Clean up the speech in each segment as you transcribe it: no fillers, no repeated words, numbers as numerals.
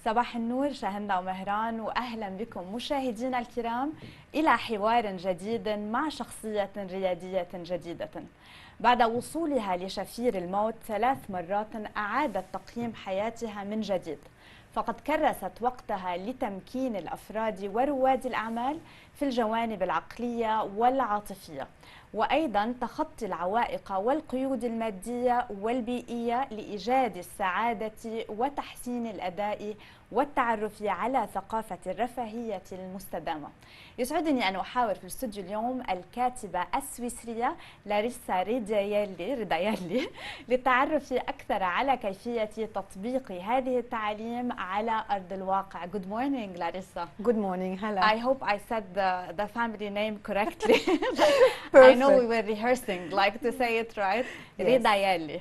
صباح النور شاهندة ومهران، وأهلا بكم مشاهدينا الكرام إلى حوار جديد مع شخصية ريادية جديدة. بعد وصولها لشفير الموت 3 مرات أعادت تقييم حياتها من جديد، فقد كرست وقتها لتمكين الأفراد ورواد الأعمال في الجوانب العقلية والعاطفية، وأيضا تخطي العوائق والقيود المادية والبيئية لإيجاد السعادة وتحسين الأداء والتعرف على ثقافة الرفاهية المستدامة. يسعدني أن أحاور في الاستوديو اليوم الكاتبة السويسرية لاريسا ريدايلي للتعرف أكثر على كيفية تطبيق هذه التعاليم على أرض الواقع. Good morning, Larissa. Good morning. Hello. I hope I said the family name correctly. I know we were rehearsing, like to say it right. Yes. Redaelli.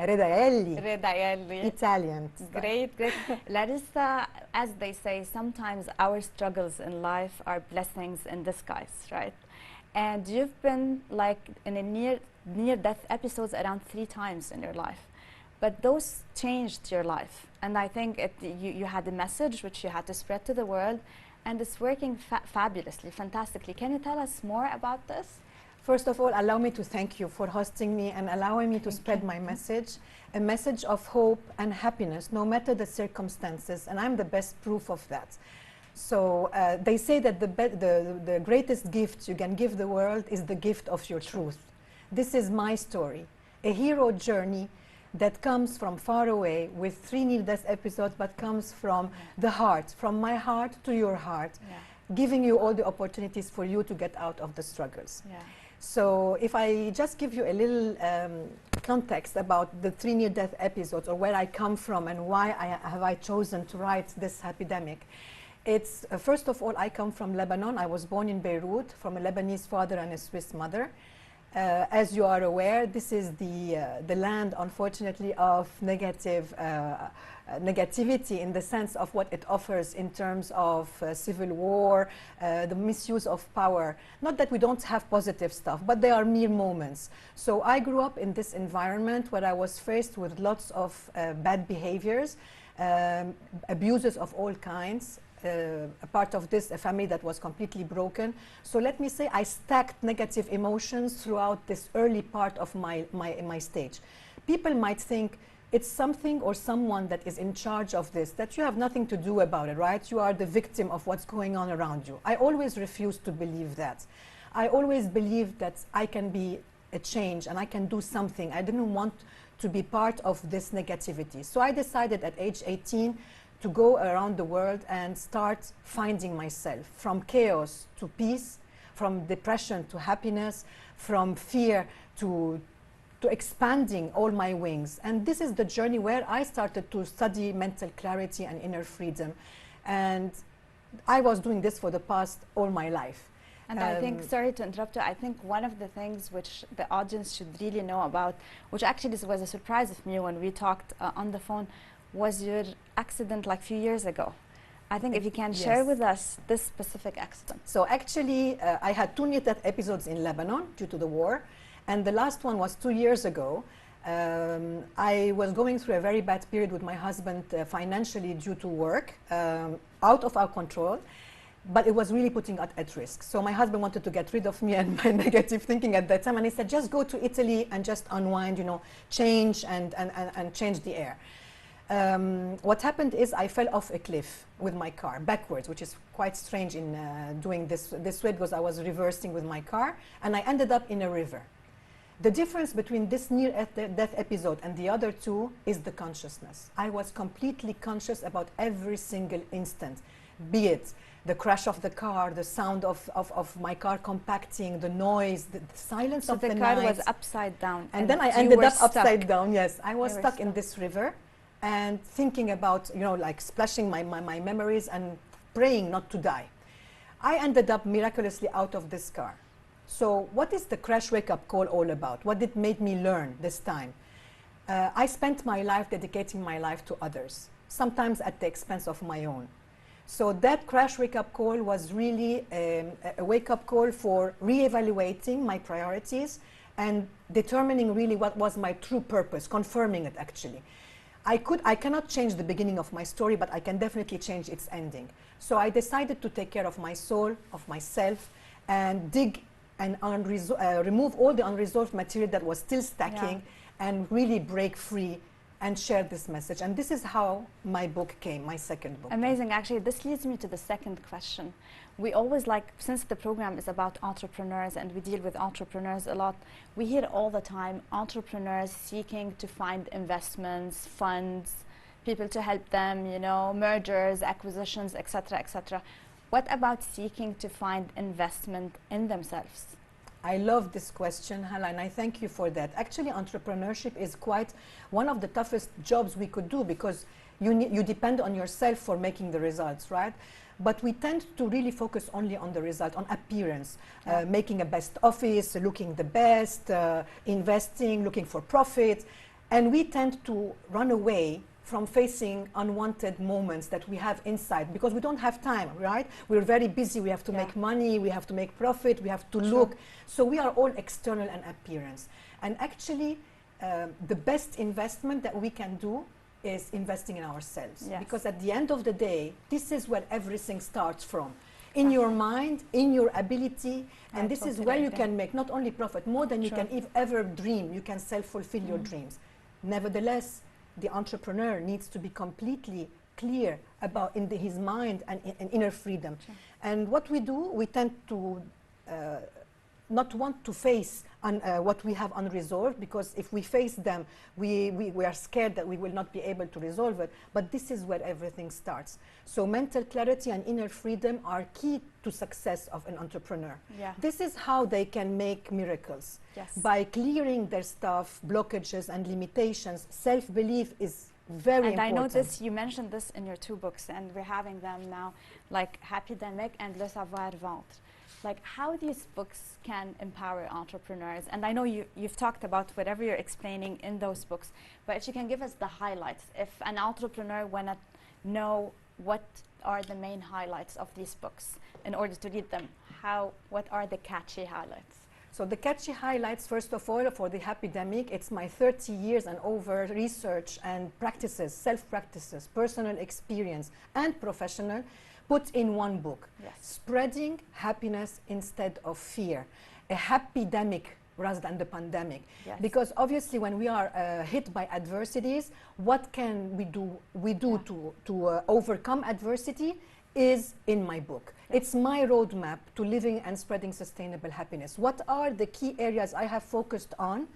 Redaelli. Italian. Great, great. Larissa, as they say, sometimes our struggles in life are blessings in disguise, right? And you've been like in a near-death episodes around 3 times in your life. But those changed your life. And I think you had a message which you had to spread to the world, and it's working fabulously, fantastically. Can you tell us more about this? First of all, allow me to thank you for hosting me and allowing me to spread my message, a message of hope and happiness, no matter the circumstances, and I'm the best proof of that. So they say that the greatest gift you can give the world is the gift of your truth. This is my story, a hero journey that comes from far away with 3 near-death episodes, but comes from the heart, from my heart to your heart, giving you all the opportunities for you to get out of the struggles. So if I just give you a little context about the 3 near-death episodes, or where I come from and why have I chosen to write this epidemic. It's first of all, I come from Lebanon. I was born in Beirut from a Lebanese father and a Swiss mother. As you are aware, this is the land, unfortunately, of negativity in the sense of what it offers in terms of civil war, the misuse of power. Not that we don't have positive stuff, but they are mere moments. So I grew up in this environment where I was faced with lots of bad behaviors, abuses of all kinds. A part of this, a family that was completely broken. So let me say I stacked negative emotions throughout this early part of my stage. People might think it's something or someone that is in charge of this, that you have nothing to do about it, right? You are the victim of what's going on around you. I always refused to believe that. I always believed that I can be a change and I can do something. I didn't want to be part of this negativity. So I decided at age 18 to go around the world and start finding myself, from chaos to peace, from depression to happiness, from fear to expanding all my wings. And this is the journey where I started to study mental clarity and inner freedom. And I was doing this for the past all my life. And I think, sorry to interrupt you, I think one of the things which the audience should really know about, which actually was a surprise of me when we talked on the phone, was your accident like a few years ago. I think if you can share with us this specific accident. So actually, I had 2 near-death episodes in Lebanon due to the war, and the last one was 2 years ago. I was going through a very bad period with my husband financially due to work, out of our control, but it was really putting us at risk. So my husband wanted to get rid of me and my negative thinking at that time, and he said, just go to Italy and just unwind, you know, change and change the air. What happened is I fell off a cliff with my car backwards, which is quite strange in doing this way, because I was reversing with my car and I ended up in a river. The difference between this near-death episode and the other 2 is the consciousness. I was completely conscious about every single instant, be it the crash of the car, the sound of my car compacting, the noise, the silence of the night. So the car was upside down. And then I ended up upside down, yes. I was stuck in this river. And thinking about, you know, like splashing my memories and praying not to die. I ended up miraculously out of this car. So what is the crash wake-up call all about? What did made me learn this time? I spent my life dedicating my life to others, sometimes at the expense of my own. So that crash wake-up call was really a wake-up call for re-evaluating my priorities and determining really what was my true purpose, confirming it actually. I cannot change the beginning of my story, but I can definitely change its ending. So I decided to take care of my soul, of myself, and dig and remove all the unresolved material that was still stacking, and really break free and share this message. And this is how my book came, my second book. Amazing. Actually, this leads me to the second question. We always since the program is about entrepreneurs and we deal with entrepreneurs a lot, we hear all the time entrepreneurs seeking to find investments, funds, people to help them, you know, mergers, acquisitions, etc., etc. What about seeking to find investment in themselves? I love this question, Hala, and I thank you for that. Actually, entrepreneurship is quite one of the toughest jobs we could do, because you depend on yourself for making the results, right? But we tend to really focus only on the result, on appearance, making a best office, looking the best, investing, looking for profit. And we tend to run away from facing unwanted moments that we have inside, because we don't have time, right? We're very busy, we have to make money, we have to make profit, we have to look. So we are all external and appearance. And actually, the best investment that we can do is investing in ourselves. Because at the end of the day, this is where everything starts from. In your mind, in your ability, and this is where you can make not only profit, more than you can ever dream. You can self-fulfill your dreams. Nevertheless, the entrepreneur needs to be completely clear about his mind and inner freedom. And what we do, we tend to not want to face what we have unresolved, because if we face them, we are scared that we will not be able to resolve it. But this is where everything starts. So mental clarity and inner freedom are key to success of an entrepreneur. This is how they can make miracles. By clearing their stuff, blockages and limitations. Self-belief is very important. And I know this, you mentioned this in your two books, and we're having them now, like Happydemic and Le Savoir-Vendre. Like how these books can empower entrepreneurs. And I know you've talked about whatever you're explaining in those books, but if you can give us the highlights. If an entrepreneur wanna know what are the main highlights of these books in order to read them, what are the catchy highlights? So the catchy highlights, first of all, for the Happydemic, it's my 30 years and over research and practices, self-practices, personal experience and professional, put in one book. Spreading happiness instead of fear. A happydemic rather than the pandemic. Because obviously when we are hit by adversities, what can we do to overcome adversity is in my book. It's my roadmap to living and spreading sustainable happiness. What are the key areas I have focused on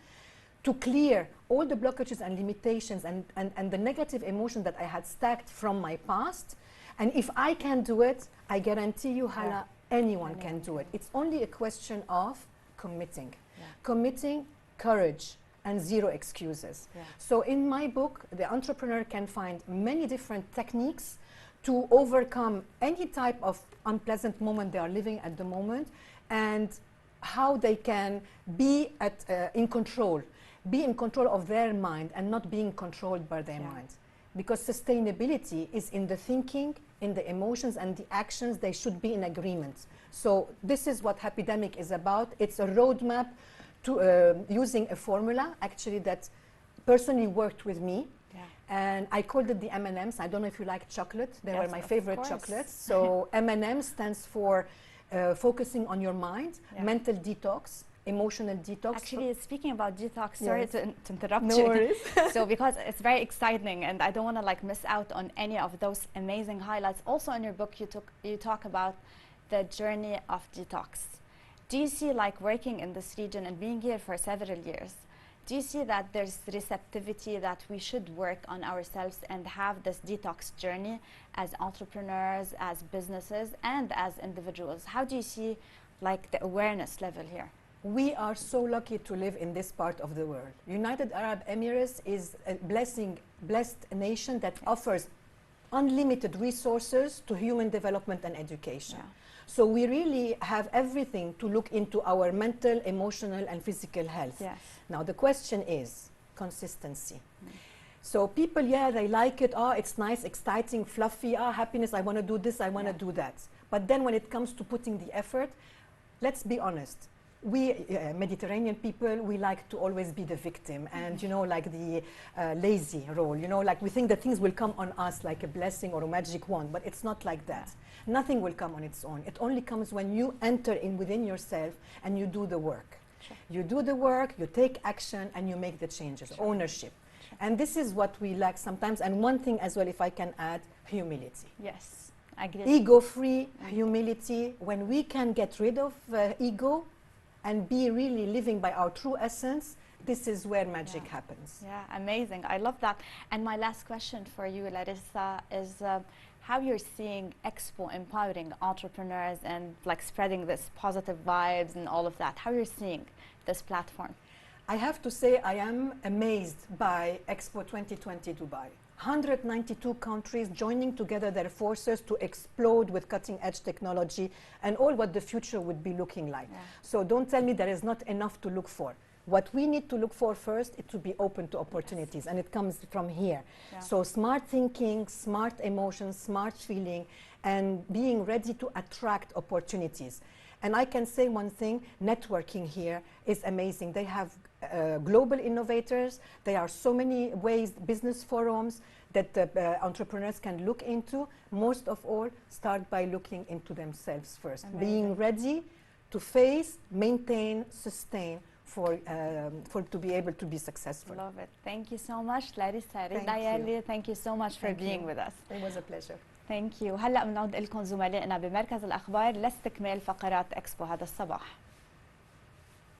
to clear all the blockages and limitations and the negative emotion that I had stacked from my past? And if I can do it, I guarantee you, Hala, anyone can do it. It's only a question of committing. Committing, courage, and zero excuses. So in my book, the entrepreneur can find many different techniques to overcome any type of unpleasant moment they are living at the moment, and how they can be in control of their mind and not being controlled by their mind. Because sustainability is in the thinking, in the emotions and the actions. They should be in agreement. So this is what Happydemic is about. It's a roadmap to using a formula actually that personally worked with me. And I called it the M&Ms. I don't know if you like chocolate. They were my favorite chocolates. So M&M stands for focusing on your mind, mental detox, emotional detox. Actually, speaking about detox, sorry to interrupt you. No worries. So because it's very exciting and I don't want to miss out on any of those amazing highlights. Also in your book, you talk about the journey of detox. Do you see, working in this region and being here for several years, do you see that there's receptivity that we should work on ourselves and have this detox journey as entrepreneurs, as businesses, and as individuals? How do you see the awareness level here? We are so lucky to live in this part of the world. United Arab Emirates is a blessed nation that offers unlimited resources to human development and education. So we really have everything to look into our mental, emotional, and physical health. Now the question is consistency. So people, they like it. It's nice, exciting, fluffy. Happiness, I want to do this, I want to do that. But then when it comes to putting the effort, let's be honest. we Mediterranean people, we like to always be the victim and, you know, like the lazy role, you know, like we think that things will come on us like a blessing or a magic wand, but it's not like that. Nothing will come on its own. It only comes when you enter in within yourself and you do the work. Sure. You do the work, you take action, and you make the changes, ownership. And this is what we lack sometimes. And one thing as well, if I can add, humility. Yes, agree. Ego-free humility. When we can get rid of ego and be really living by our true essence, this is where magic happens. Yeah, amazing. I love that. And my last question for you, Larissa, is how you're seeing Expo empowering entrepreneurs and like spreading this positive vibes and all of that. How you're seeing this platform? I have to say I am amazed by Expo 2020 Dubai. 192 countries joining together their forces to explode with cutting-edge technology and all what the future would be looking like. So don't tell me there is not enough to look for. What we need to look for first is to be open to opportunities, and it comes from here. So smart thinking, smart emotions, smart feeling, and being ready to attract opportunities. And I can say one thing, networking here is amazing. They have global innovators. There are so many ways, business forums that entrepreneurs can look into. Most of all, start by looking into themselves first. Amazing. Being ready to face, maintain, sustain to be able to be successful. Love it. Thank you so much, Larissa Redaelli. Thank you so much for being with us. It was a pleasure. Thank you. هلا بنعود لكم زملائنا بمركز الأخبار لاستكمال فقرات إكسبو هذا الصباح.